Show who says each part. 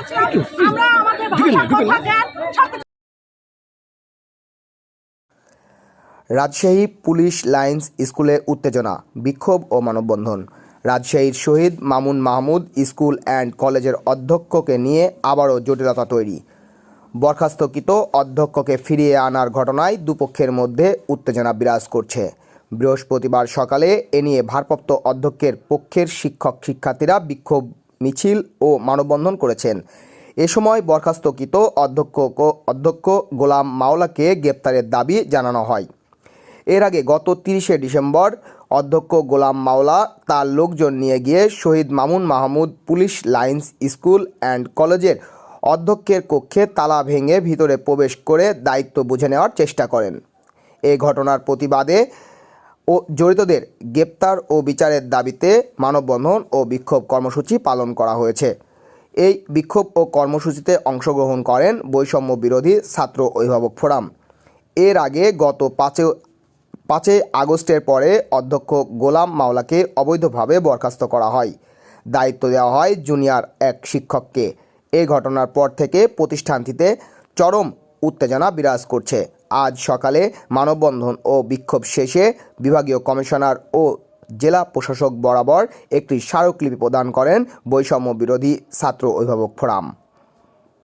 Speaker 1: এসেছিলাম আমরা আমাদের ভাষা কথা জ্ঞান সবকিছু।
Speaker 2: রাজশাহী পুলিশ লাইন্স স্কুলে উত্তেজনা, বিক্ষোভ ও মানববন্ধন। রাজশাহীর শহীদ মামুন মাহমুদ স্কুল অ্যান্ড কলেজের অধ্যক্ষকে নিয়ে আবারও জটিলতা তৈরি। বরখাস্তকৃত অধ্যক্ষকে ফিরিয়ে আনার ঘটনায় দুপক্ষের মধ্যে উত্তেজনা বিরাজ করছে। বৃহস্পতিবার সকালে এ নিয়ে ভারপ্রাপ্ত অধ্যক্ষের পক্ষের শিক্ষক শিক্ষার্থীরা বিক্ষোভ মিছিল ও মানববন্ধন করেছেন। এ সময় বরখাস্তকৃত অধ্যক্ষ গোলাম মাওলাকে গ্রেপ্তারের দাবি জানানো হয়। এর আগে গত 30শে ডিসেম্বর অধ্যক্ষ গোলাম মাওলা তার লোকজন নিয়ে গিয়ে Shahid Mamun Mahmud police lines school and কলেজের অধ্যক্ষের কক্ষে তালা ভেঙে ভিতরে প্রবেশ করে দায়িত্ব বুঝে নেওয়ার চেষ্টা করেন। এই ঘটনার প্রতিবাদে ও জড়িতদের গ্রেপ্তার ও বিচারের দাবিতে মানববন্ধন ও বিক্ষোভ কর্মসূচি পালন করা হয়েছে। এই বিক্ষোভ ও কর্মসূচিতে অংশগ্রহণ করেন বৈষম্য বিরোধী ছাত্র অভিভাবক ফোরাম। এর আগে গত 5 আগস্টের পরে অধ্যক্ষ গোলাম মাওলাকে অবৈধভাবে বরখাস্ত করা হয়। দায়িত্ব দেওয়া হয় জুনিয়র এক শিক্ষককে। এই ঘটনার পর থেকে প্রতিষ্ঠানটিতে চরম উত্তেজনা বিরাজ করছে। আজ সকালে মানববন্ধন ও বিক্ষোভ শেষে বিভাগীয় কমিশনার ও জেলা প্রশাসক বরাবর একটি স্মারকলিপি প্রদান করেন বৈষম্য বিরোধী ছাত্র অভিভাবক ফোরাম।